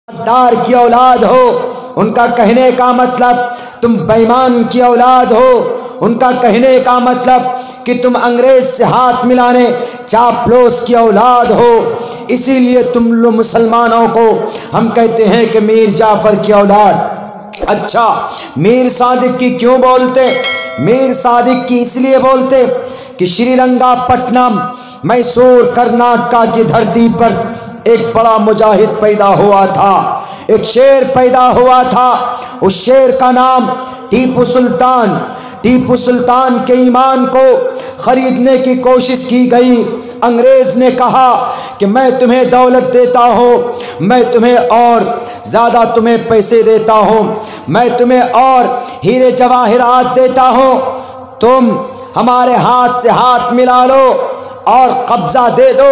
دار کی اولاد ہو، ان کا کہنے کا مطلب تم بے ایمان کی اولاد ہو، ان کا کہنے کا مطلب کہ تم انگریز سے ہاتھ ملانے چاپلوس کی اولاد ہو۔ اسی لیے تم لوگ مسلمانوں کو ہم کہتے ہیں کہ میر جعفر کی اولاد۔ اچھا، میر صادق کی کیوں بولتے؟ میر صادق کی اس لیے بولتے کہ شری رنگا پٹنم میسور کرناٹکا کی دھرتی پر ایک بڑا مجاہد پیدا ہوا تھا، ایک شیر پیدا ہوا تھا، اس شیر کا نام ٹیپو سلطان۔ ٹیپو سلطان کے ایمان کو خریدنے کی کوشش کی گئی۔ انگریز نے کہا کہ میں تمہیں دولت دیتا ہوں، میں تمہیں اور زیادہ تمہیں پیسے دیتا ہوں، میں تمہیں اور ہیرے جواہرات دیتا ہوں، تم ہمارے ہاتھ سے ہاتھ ملا لو اور قبضہ دے دو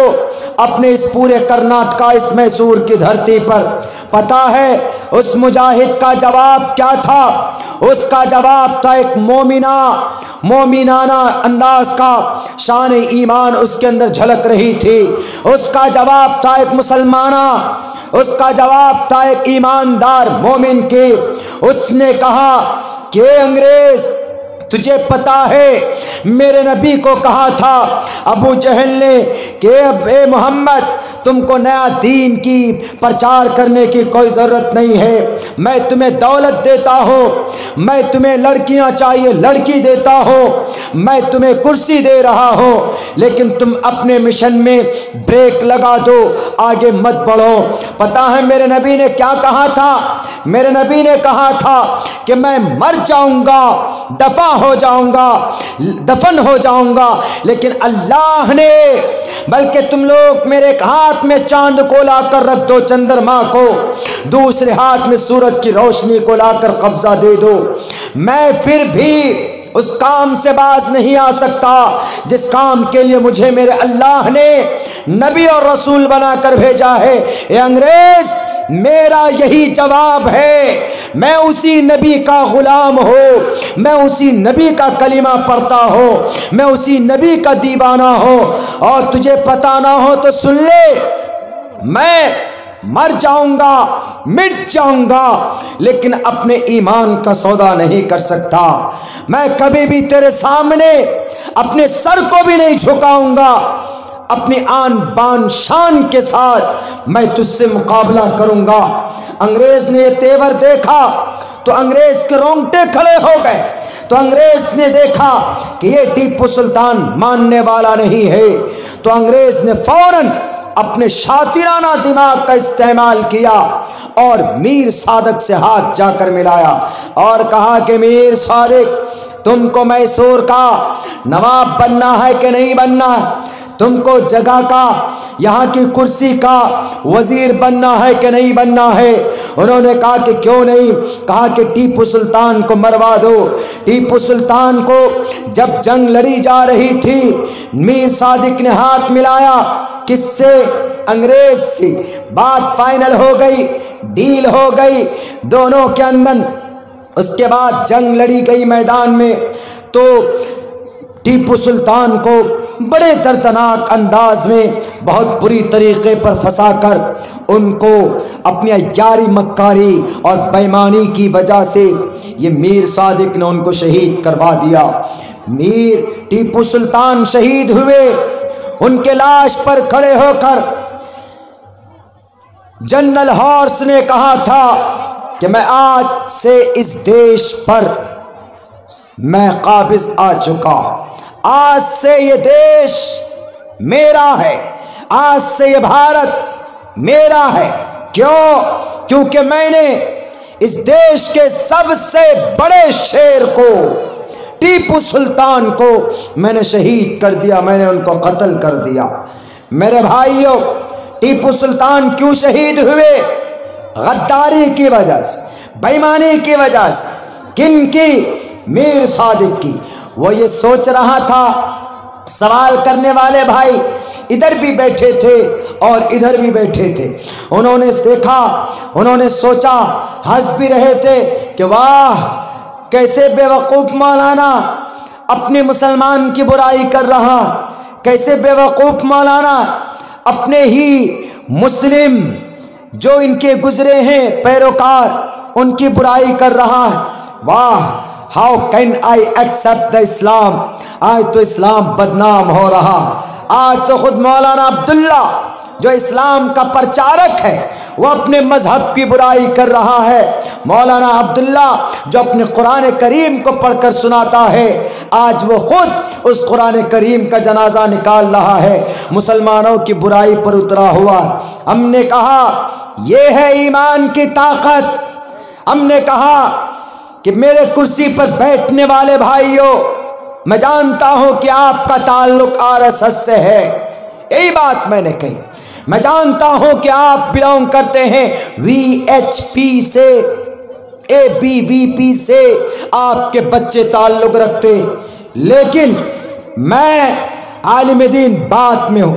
اپنے اس پورے کرناٹکا، اس میسور کی دھرتی پر۔ پتہ ہے اس مجاہد کا جواب کیا تھا؟ اس کا جواب تھا ایک مومنانہ انداز کا، شان ایمان اس کے اندر جھلک رہی تھی۔ اس کا جواب تھا ایک مسلمانہ، اس کا جواب تھا ایک ایماندار مومن کی۔ اس نے کہا کہ انگریز، تجھے پتا ہے میرے نبی کو کہا تھا ابو جہل نے کہ اب اے محمد تم کو نیا دین کی پرچار کرنے کی کوئی ضرورت نہیں ہے، میں تمہیں دولت دیتا ہوں، میں تمہیں لڑکیاں چاہیے لڑکی دیتا ہوں، میں تمہیں کرسی دے رہا ہوں، لیکن تم اپنے مشن میں بریک لگا دو، آگے مت بڑھو۔ پتا ہے میرے نبی نے کیا کہا تھا؟ میرے نبی نے کہا تھا کہ میں مر جاؤں گا، دفن ہو جاؤں گا، لیکن اللہ نے بلکہ تم لوگ میرے ہاتھ میں چاند کو لا کر رکھ دو، چندرما کو، دوسرے ہاتھ میں سورج کی روشنی کو لا کر قبضہ دے دو، میں پھر بھی اس کام سے باز نہیں آ سکتا جس کام کے لیے مجھے میرے اللہ نے نبی اور رسول بنا کر بھیجا ہے۔ اے انگریز، میرا یہی جواب ہے، میں اسی نبی کا غلام ہوں، میں اسی نبی کا کلمہ پڑھتا ہوں، میں اسی نبی کا دیوانہ ہوں، اور تجھے پتہ نہ ہو تو سن لے، میں مر جاؤں گا، مٹ جاؤں گا، لیکن اپنے ایمان کا سودا نہیں کر سکتا۔ میں کبھی بھی تیرے سامنے اپنے سر کو بھی نہیں جھکاؤں گا، اپنی آن بان شان کے ساتھ میں تجھ سے مقابلہ کروں گا۔ انگریز نے یہ تیور دیکھا تو انگریز کے رونگٹے کھڑے ہو گئے، تو انگریز نے دیکھا کہ یہ ٹیپو سلطان ماننے والا نہیں ہے، تو انگریز نے فوراً اپنے شاطرانہ دماغ کا استعمال کیا اور میر صادق سے ہاتھ جا کر ملایا اور کہا کہ میر صادق، تم کو میسور کا نواب بننا ہے کہ نہیں بننا ہے؟ تم کو جگہ کا، یہاں کی کرسی کا وزیر بننا ہے کہ نہیں بننا ہے؟ انہوں نے کہا کہ کیوں نہیں؟ کہا کہ ٹیپو سلطان کو مروا دو۔ ٹیپو سلطان کو جب جنگ لڑی جا رہی تھی، میر صادق نے ہاتھ ملایا، کس سے؟ انگریز سے۔ بات فائنل ہو گئی، ڈیل ہو گئی دونوں کے اندر۔ اس کے بعد جنگ لڑی گئی میدان میں، تو ٹیپو سلطان کو بڑے دردناک انداز میں بہت بری طریقے پر پھنسا کر ان کو اپنی عیاری مکاری اور بےایمانی کی وجہ سے یہ میر صادق نے ان کو شہید کروا دیا۔ میر ٹیپو سلطان شہید ہوئے، ان کے لاش پر کھڑے ہو کر جنرل ہارس نے کہا تھا کہ میں آج سے اس دیش پر میں قابض آ چکا ہوں، آج سے یہ دیش میرا ہے، آج سے یہ بھارت میرا ہے۔ کیوں؟ کیونکہ میں نے اس دیش کے سب سے بڑے شیر کو، ٹیپو سلطان کو میں نے شہید کر دیا، میں نے ان کو قتل کر دیا۔ میرے بھائیوں، ٹیپو سلطان کیوں شہید ہوئے؟ غداری کی وجہ سے، بے ایمانی کی وجہ سے۔ کن کی؟ میر صادق کی۔ وہ یہ سوچ رہا تھا، سوال کرنے والے بھائی ادھر بھی بیٹھے تھے اور ادھر بھی بیٹھے تھے، انہوں نے دیکھا، انہوں نے سوچا، ہنس بھی رہے تھے کہ واہ کیسے بے وقوف مولانا اپنے مسلمان کی برائی کر رہا، کیسے بے وقوف مولانا اپنے ہی مسلم جو ان کے گزرے ہیں پیروکار ان کی برائی کر رہا ہے. واہ، how can I accept the Islam. آج تو اسلام بدنام ہو رہا. آج تو خود مولانا عبداللہ جو اسلام کا پرچارک ہے وہ اپنے مذہب کی برائی کر رہا ہے. مولانا عبداللہ جو اپنے قرآن کریم کو پڑھ کر سناتا ہے آج وہ خود اس قرآن کریم کا جنازہ نکال رہا ہے. مسلمانوں کی برائی پر اترا ہوا. ہم نے کہا یہ ہے ایمان کی طاقت. ہم نے کہا کہ میرے کرسی پر بیٹھنے والے بھائیوں، میں جانتا ہوں کہ آپ کا تعلق RSS سے ہے. یہی بات میں نے کہی. میں جانتا ہوں کہ آپ بلونگ کرتے ہیں VHP سے، ABVP سے، آپ کے بچے تعلق رکھتے. لیکن میں عالم دین بات میں ہوں،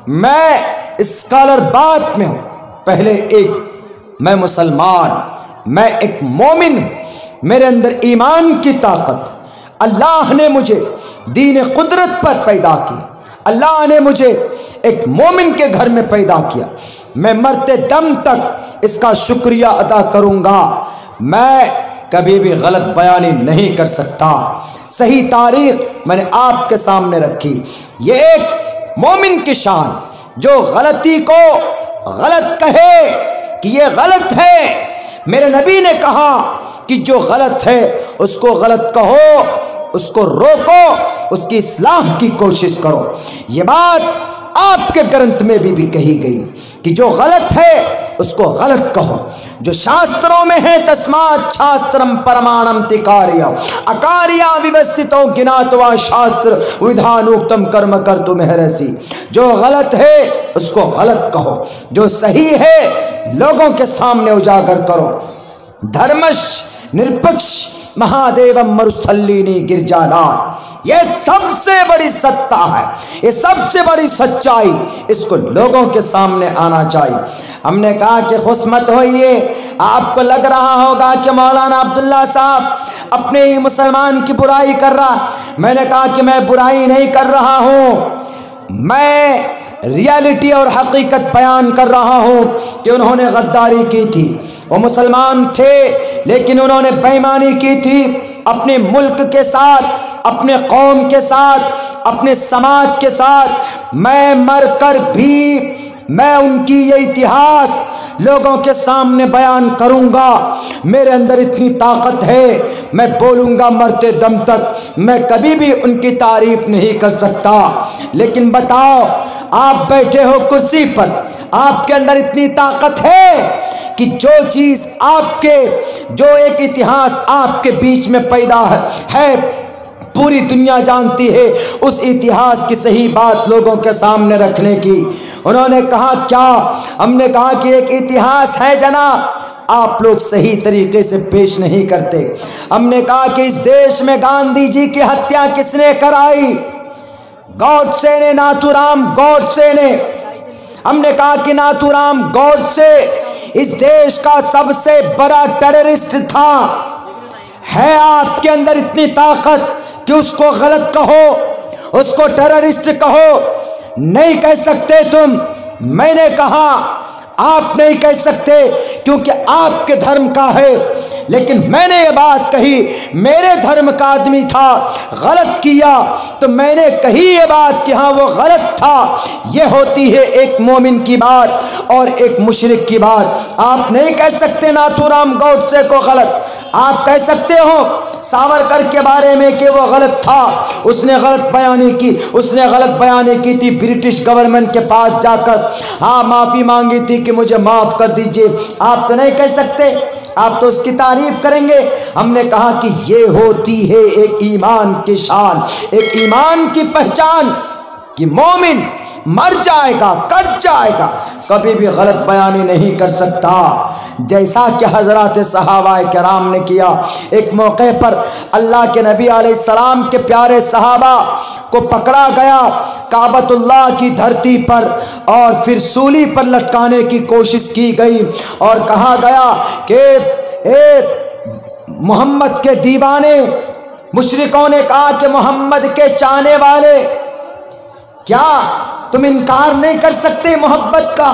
میں اسکالر بات میں ہوں. پہلے ایک میں مسلمان، میں ایک مومن ہوں. میرے اندر ایمان کی طاقت. اللہ نے مجھے دین قدرت پر پیدا کیا. اللہ نے مجھے ایک مومن کے گھر میں پیدا کیا. میں مرتے دم تک اس کا شکریہ ادا کروں گا. میں کبھی بھی غلط بیانی نہیں کر سکتا. صحیح تاریخ میں نے آپ کے سامنے رکھی. یہ ایک مومن کی شان جو غلطی کو غلط کہے کہ یہ غلط ہے. میرے نبی نے کہا کہ جو غلط ہے اس کو غلط کہو، اس کو روکو، اس کی اصلاح کی کوشش کرو. یہ بات آپ کے گرنتھ میں بھی کہی گئی کہ جو غلط ہے اس کو غلط کہو. جو شاستروں میں ہے تسمات شاسترم پرمانم تکاریہ اکاریہ ویوستھتو گناتوا شاستر ودھانوکتم کرم کرتو مہرسی. جو غلط ہے اس کو غلط کہو، جو صحیح ہے لوگوں کے سامنے اجاگر کرو. دھرمش نرپکش مہادیوم مروستھلینی گرجانات. یہ سب سے بڑی ستا ہے، یہ سب سے بڑی سچائی. اس کو لوگوں کے سامنے آنا چاہیے. ہم نے کہا کہ خوش مت ہوئیے. آپ کو لگ رہا ہوگا کہ مولانا عبداللہ صاحب اپنے ہی مسلمان کی برائی کر رہا. میں نے کہا کہ میں برائی نہیں کر رہا ہوں، میں ریالٹی اور حقیقت بیان کر رہا ہوں کہ انہوں نے غداری کی تھی. وہ مسلمان تھے لیکن انہوں نے بے ایمانی کی تھی اپنے ملک کے ساتھ، اپنے قوم کے ساتھ، اپنے سماج کے ساتھ. میں مر کر بھی میں ان کی یہ اتہاس لوگوں کے سامنے بیان کروں گا. میرے اندر اتنی طاقت ہے، میں بولوں گا مرتے دم تک. میں کبھی بھی ان کی تعریف نہیں کر سکتا. لیکن بتاؤ، آپ بیٹھے ہو کرسی پر، آپ کے اندر اتنی طاقت ہے کہ جو چیز آپ کے، جو ایک اتہاس آپ کے بیچ میں پیدا ہے پوری دنیا جانتی ہے اس اتہاس کی صحیح بات لوگوں کے سامنے رکھنے کی. انہوں نے کہا کیا؟ ہم نے کہا کہ ایک اتہاس ہے جناب، آپ لوگ صحیح طریقے سے پیش نہیں کرتے. ہم نے کہا کہ اس دیش میں گاندھی جی کی ہتیا کس نے کرائی؟ گوڈسے نے، ناتھو رام گوڈسے نے. ہم نے کہا کہ ناتھو رام گوڈسے اس دیش کا سب سے بڑا ٹیررسٹ تھا. ہے آپ کے اندر اتنی طاقت کہ اس کو غلط کہو، اس کو ٹیررسٹ کہو؟ نہیں کہہ سکتے تم. میں نے کہا آپ نہیں کہہ سکتے کیونکہ آپ کے دھرم کا ہے. لیکن میں نے یہ بات کہی، میرے دھرم کا آدمی تھا، غلط کیا تو میں نے کہی یہ بات کہ ہاں وہ غلط تھا. یہ ہوتی ہے ایک مومن کی بات اور ایک مشرک کی بات. آپ نہیں کہہ سکتے ناتھو رام گوڈسے کو غلط. آپ کہہ سکتے ہو ساورکر کے بارے میں کہ وہ غلط تھا، اس نے غلط بیانی کی، اس نے غلط بیانی کی تھی برٹش گورنمنٹ کے پاس جا کر، ہاں معافی مانگی تھی کہ مجھے معاف کر دیجئے. آپ تو نہیں کہہ سکتے، آپ تو اس کی تعریف کریں گے. ہم نے کہا کہ یہ ہوتی ہے ایک ایمان کی شان، ایک ایمان کی پہچان کہ مومن مر جائے گا، کٹ جائے گا، کبھی بھی غلط بیانی نہیں کر سکتا. جیسا کہ حضرات صحابہ کرام نے کیا. ایک موقع پر اللہ کے نبی علیہ السلام کے پیارے صحابہ کو پکڑا گیا کعبۃ اللہ کی دھرتی پر اور پھر سولی پر لٹکانے کی کوشش کی گئی اور کہا گیا کہ اے محمد کے دیوانے. مشرکوں نے کہا کہ محمد کے چاہنے والے، کیا تم انکار نہیں کر سکتے محبت کا؟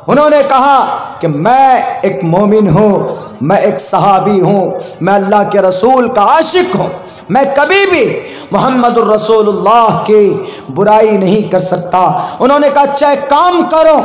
انہوں نے کہا کہ میں ایک مومن ہوں، میں ایک صحابی ہوں، میں اللہ کے رسول کا عاشق ہوں، میں کبھی بھی محمد الرسول اللہ کی برائی نہیں کر سکتا۔ انہوں نے کہا اچھا ایک کام کرو،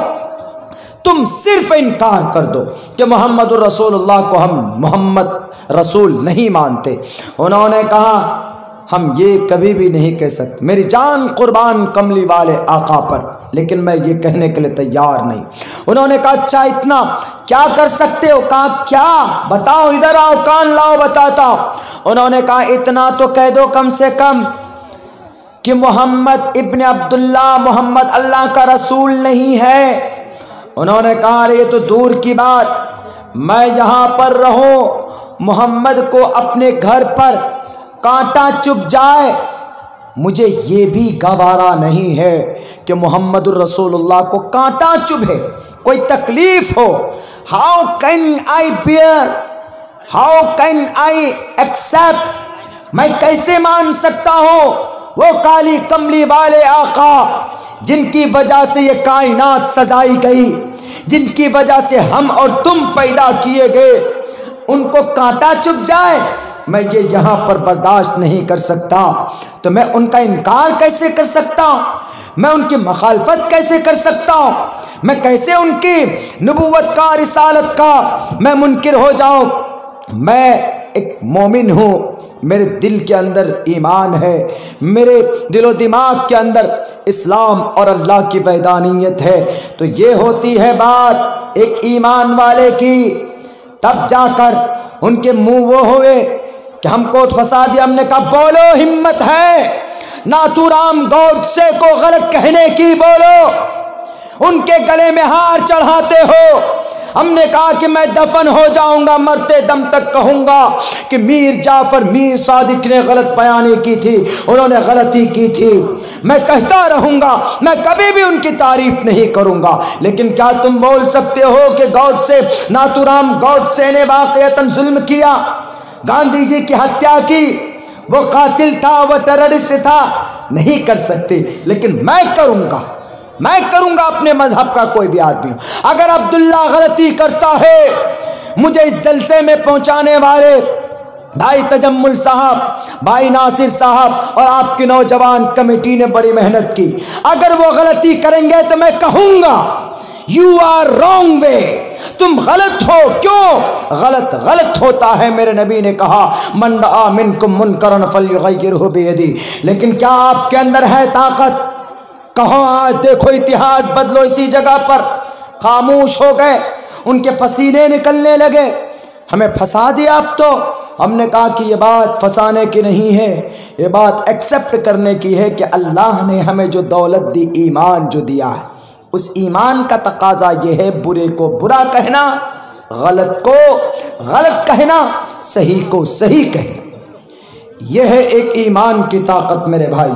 تم صرف انکار کر دو کہ محمد الرسول اللہ کو ہم محمد رسول نہیں مانتے۔ انہوں نے کہا ہم یہ کبھی بھی نہیں کہہ سکتے، میری جان قربان کملی والے آقا پر، لیکن میں یہ کہنے کے لیے تیار نہیں۔ انہوں نے کہا اچھا اتنا کیا کر سکتے ہو؟ کہا کیا؟ بتاؤ، ادھر آؤ، کان لاؤ، بتاتا ہوں۔ انہوں نے کہا اتنا تو کہہ دو کم سے کم کہ محمد ابن عبداللہ محمد اللہ کا رسول نہیں ہے۔ انہوں نے کہا یہ تو دور کی بات، میں یہاں پر رہوں، محمد کو اپنے گھر پر کانٹا چبھ جائے، مجھے یہ بھی گوارا نہیں ہے کہ محمد الرسول اللہ کو کانٹا چبھے، کوئی تکلیف ہو۔ How can I bear, how can I accept, میں کیسے مان سکتا ہوں وہ کالی کملی والے آقا جن کی وجہ سے یہ کائنات سجائی گئی، جن کی وجہ سے ہم اور تم پیدا کیے گئے، ان کو کانٹا چبھ جائے، میں یہ یہاں پر برداشت نہیں کر سکتا۔ تو میں ان کا انکار کیسے کر سکتا ہوں؟ میں ان کی مخالفت کیسے کر سکتا ہوں؟ میں کیسے ان کی نبوت کا، رسالت کا میں منکر ہو جاؤں؟ میں ایک مومن ہوں، میرے دل کے اندر ایمان ہے، میرے دل و دماغ کے اندر اسلام اور اللہ کی وحدانیت ہے۔ تو یہ ہوتی ہے بات ایک ایمان والے کی۔ تب جا کر ان کے منہ وہ ہوئے کہ ہم کو پھنسا دیا۔ ہم نے کہا بولو، ہمت ہے ناتورام گوڈسے کو غلط کہنے کی، بولو، ان کے گلے میں ہار چڑھاتے ہو۔ ہم نے کہا کہ میں دفن ہو جاؤں گا، مرتے دم تک کہوں گا کہ میر جعفر میر صادق نے غلط بیانی کی تھی، انہوں نے غلطی کی تھی، میں کہتا رہوں گا، میں کبھی بھی ان کی تعریف نہیں کروں گا۔ لیکن کیا تم بول سکتے ہو کہ گوڈسے، ناتورام گوڈسے نے واقعتاً ظلم کیا، گاندھی جی کی ہتیا کی، وہ قاتل تھا، وہ ٹیررسٹ تھا؟ نہیں کر سکتے، لیکن میں کروں گا، میں کروں گا اپنے مذہب کا کوئی بھی آدمی ہو۔ اگر عبداللہ غلطی کرتا ہے، مجھے اس جلسے میں پہنچانے والے بھائی تجمل صاحب، بھائی ناصر صاحب اور آپ کی نوجوان کمیٹی نے بڑی محنت کی، اگر وہ غلطی کریں گے تو میں کہوں گا یو آر رانگ وے، تم غلط ہو۔ کیوں غلط؟ غلط ہوتا ہے، میرے نبی نے کہا من رأى منکم منکرا فلیغیرہ بیدی۔ لیکن کیا آپ کے اندر ہے طاقت؟ کہو آج دیکھو اتہاس بدلو، اسی جگہ پر خاموش ہو گئے، ان کے پسینے نکلنے لگے، ہمیں پھنسا دیا۔ اب تو ہم نے کہا کہ یہ بات پھنسانے کی نہیں ہے، یہ بات ایکسپٹ کرنے کی ہے کہ اللہ نے ہمیں جو دولت دی، ایمان جو دیا ہے، اس ایمان کا تقاضا یہ ہے برے کو برا کہنا، غلط کو غلط کہنا، صحیح کو صحیح کہنا۔ یہ ہے ایک ایمان کی طاقت میرے بھائی۔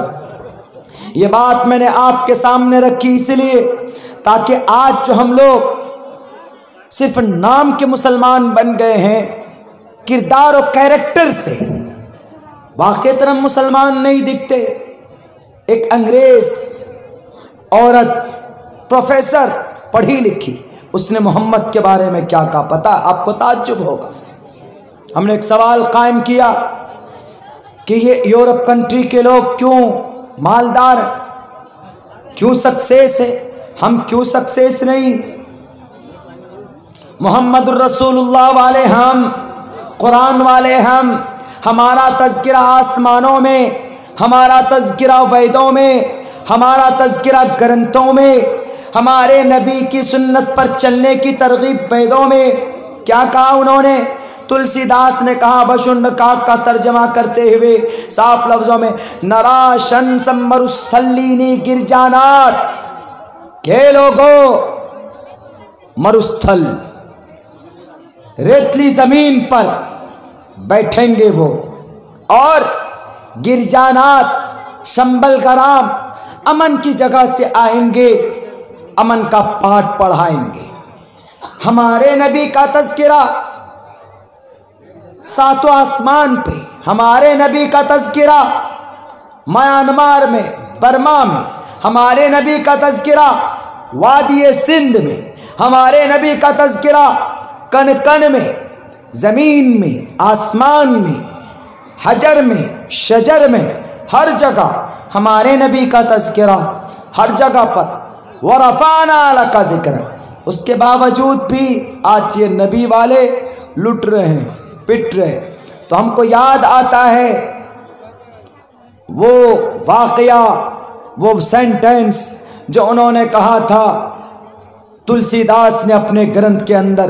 یہ بات میں نے آپ کے سامنے رکھی اس لیے تاکہ آج جو ہم لوگ صرف نام کے مسلمان بن گئے ہیں، کردار و کیریکٹر سے واقعتاً ہم مسلمان نہیں دکھتے۔ ایک انگریز عورت پروفیسر پڑھی لکھی، اس نے محمد کے بارے میں کیا کہا پتہ؟ آپ کو تعجب ہوگا۔ ہم نے ایک سوال قائم کیا کہ یہ یورپ کنٹری کے لوگ کیوں مالدار ہیں، کیوں سکسیس ہے، ہم کیوں سکسیس نہیں؟ محمد الرسول اللہ والے ہم، قرآن والے ہم، ہمارا تذکرہ آسمانوں میں، ہمارا تذکرہ ویدوں میں، ہمارا تذکرہ گرنتھوں میں، ہمارے نبی کی سنت پر چلنے کی ترغیب ویدوں میں۔ کیا کہا انہوں نے؟ تلسی داس نے کہا بشنڈ کاک کا ترجمہ کرتے ہوئے صاف لفظوں میں، نراشن سمرستھلینی گرجانات، کہ لوگوں مرستھل ریتلی زمین پر بیٹھیں گے وہ، اور گرجانات شمبل گرام امن کی جگہ سے آئیں گے، امن کا پاٹ پڑھائیں گے۔ ہمارے نبی کا تذکرہ ساتوں آسمان پہ، ہمارے نبی کا تذکرہ میانمار میں، برما میں، ہمارے نبی کا تذکرہ وادی سندھ میں، ہمارے نبی کا تذکرہ کن کن میں، زمین میں، آسمان میں، حجر میں، شجر میں، ہر جگہ ہمارے نبی کا تذکرہ، ہر جگہ پر وَرَفَعْنَا لَكَ ذِكْرَكَ۔ اس کے باوجود بھی آج یہ نبی والے لٹ رہے ہیں، پٹ رہے۔ تو ہم کو یاد آتا ہے وہ واقعہ، وہ سینٹینس جو انہوں نے کہا تھا، تلسی داس نے اپنے گرنتھ کے اندر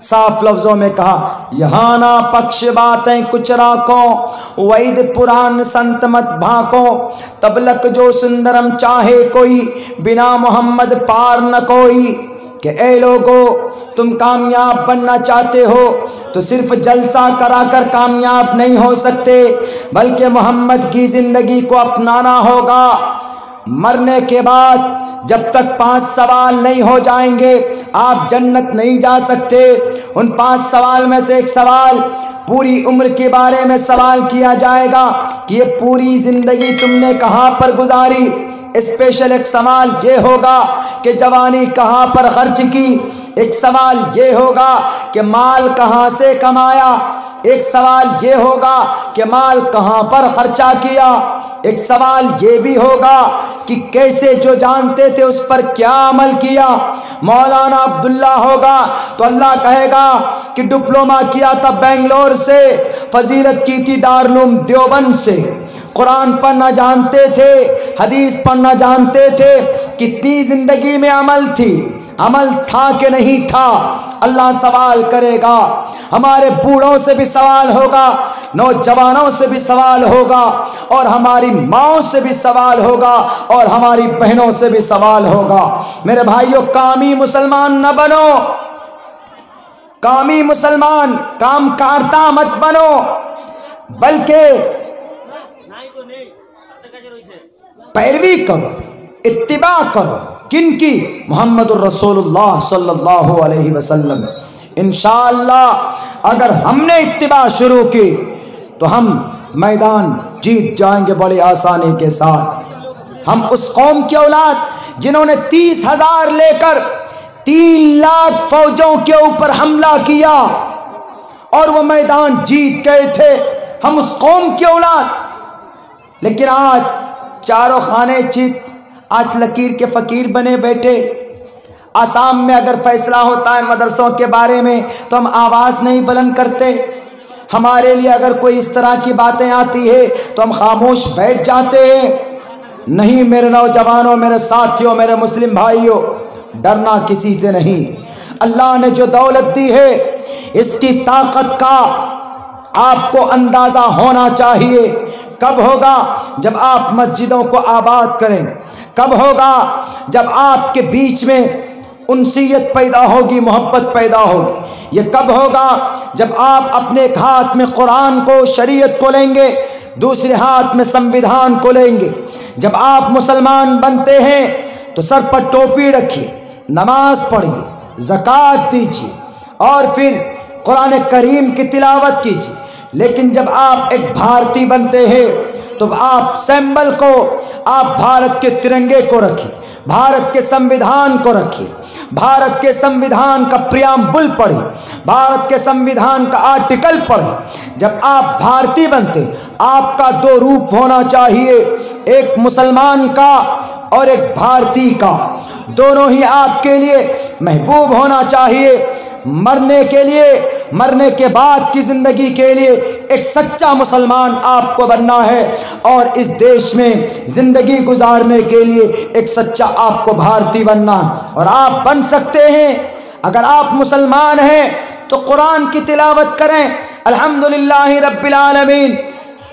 صاف لفظوں میں کہا، یہاں نہ پکش باتیں کچھ راکھو، وید پران سنت مت بھاکو، تبلک جو سندرم چاہے کوئی، بنا محمد پار نہ کوئی۔ کہ اے لوگو، تم کامیاب بننا چاہتے ہو تو صرف جلسہ کرا کر کامیاب نہیں ہو سکتے، بلکہ محمد کی زندگی کو اپنانا ہوگا۔ مرنے کے بعد جب تک 5 سوال نہیں ہو جائیں گے آپ جنت نہیں جا سکتے۔ ان 5 سوال میں سے ایک سوال پوری عمر کے بارے میں سوال کیا جائے گا کہ یہ پوری زندگی تم نے کہاں پر گزاری۔ اسپیشل ایک سوال یہ ہوگا کہ جوانی کہاں پر خرچ کی، ایک سوال یہ ہوگا کہ مال کہاں سے کمایا، ایک سوال یہ ہوگا کہ مال کہاں پر خرچہ کیا، ایک سوال یہ بھی ہوگا کہ کیسے جو جانتے تھے اس پر کیا عمل کیا۔ مولانا عبداللہ ہوگا تو اللہ کہے گا کہ ڈپلومہ کیا تھا بنگلور سے، فضیلت کی تھی دارالعلوم دیوبند سے، قرآن پڑھنا جانتے تھے، حدیث پڑھنا جانتے تھے، کتنی زندگی میں عمل تھی، عمل تھا کہ نہیں تھا۔ اللہ سوال کرے گا، ہمارے بوڑھوں سے بھی سوال ہوگا، نوجوانوں سے بھی سوال ہوگا، اور ہماری ماؤں سے بھی سوال ہوگا، اور ہماری بہنوں سے بھی سوال ہوگا۔ میرے بھائیوں، کامی مسلمان نہ بنو، کامی مسلمان، کام کارتا مت بنو، بلکہ پیروی کرو، اتباع کرو۔ کن کی؟ محمد الرسول اللہ صلی اللہ علیہ وسلم۔ انشاءاللہ اگر ہم نے اتباع شروع کی تو ہم میدان جیت جائیں گے بڑی آسانی کے ساتھ۔ ہم اس قوم کی اولاد جنہوں نے 30,000 لے کر 3 لاکھ فوجوں کے اوپر حملہ کیا اور وہ میدان جیت گئے تھے، ہم اس قوم کی اولاد۔ لیکن آج چاروں خانے چیت، آج لکیر کے فقیر بنے بیٹھے۔ آسام میں اگر فیصلہ ہوتا ہے مدرسوں کے بارے میں تو ہم آواز نہیں بلند کرتے۔ ہمارے لیے اگر کوئی اس طرح کی باتیں آتی ہے تو ہم خاموش بیٹھ جاتے ہیں۔ نہیں میرے نوجوانوں، میرے ساتھیوں، میرے مسلم بھائیوں، ڈرنا کسی سے نہیں۔ اللہ نے جو دولت دی ہے اس کی طاقت کا آپ کو اندازہ ہونا چاہیے۔ کب ہوگا؟ جب آپ مسجدوں کو آباد کریں، کب ہوگا؟ جب آپ کے بیچ میں انسیت پیدا ہوگی، محبت پیدا ہوگی۔ یہ کب ہوگا؟ جب آپ اپنے ایک ہاتھ میں قرآن کو، شریعت کو لیں گے، دوسرے ہاتھ میں سنویدھان کو لیں گے۔ جب آپ مسلمان بنتے ہیں تو سر پر ٹوپی رکھیے، نماز پڑھیے، زکوٰۃ دیجیے، اور پھر قرآن کریم کی تلاوت کیجیے۔ لیکن جب آپ ایک بھارتی بنتے ہیں تو آپ سمبل کو، آپ بھارت کے ترنگے کو رکھیے، بھارت کے سنویدھان کو رکھیے، بھارت کے سنویدھان کا پریامبل پڑھیں، بھارت کے سنویدھان کا آرٹیکل پڑھیں۔ جب آپ بھارتی بنتے آپ کا 2 روپ ہونا چاہیے، ایک مسلمان کا اور ایک بھارتی کا، دونوں ہی آپ کے لیے محبوب ہونا چاہیے۔ مرنے کے لیے، مرنے کے بعد کی زندگی کے لیے ایک سچا مسلمان آپ کو بننا ہے، اور اس دیش میں زندگی گزارنے کے لیے ایک سچا آپ کو بھارتی بننا ہے۔ اور آپ بن سکتے ہیں اگر آپ مسلمان ہیں تو قرآن کی تلاوت کریں، الحمدللہ رب العالمین،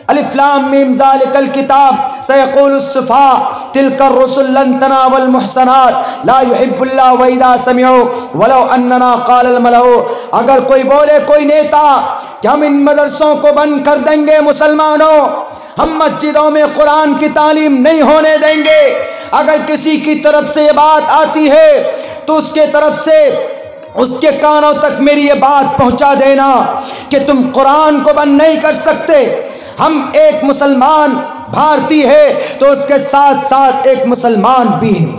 الف لام میم ذالک الکتاب سیقول الصفحاء تلک الرسل لن تنالوا المحصنات لا يحب اللہ واذا سمعوا ولو اننا قال الملأ۔ اگر کوئی بولے، کوئی نیتا، کہ ہم ان مدرسوں کو بند کر دیں گے، مسلمانوں ہم مسجدوں میں قرآن کی تعلیم نہیں ہونے دیں گے، اگر کسی کی طرف سے یہ بات آتی ہے تو اس کے طرف سے اس کے کانوں تک میری یہ بات پہنچا دینا کہ تم قرآن کو بند نہیں کر سکتے۔ ہم ایک مسلمان بھارتی ہے تو اس کے ساتھ ساتھ ایک مسلمان بھی ہیں۔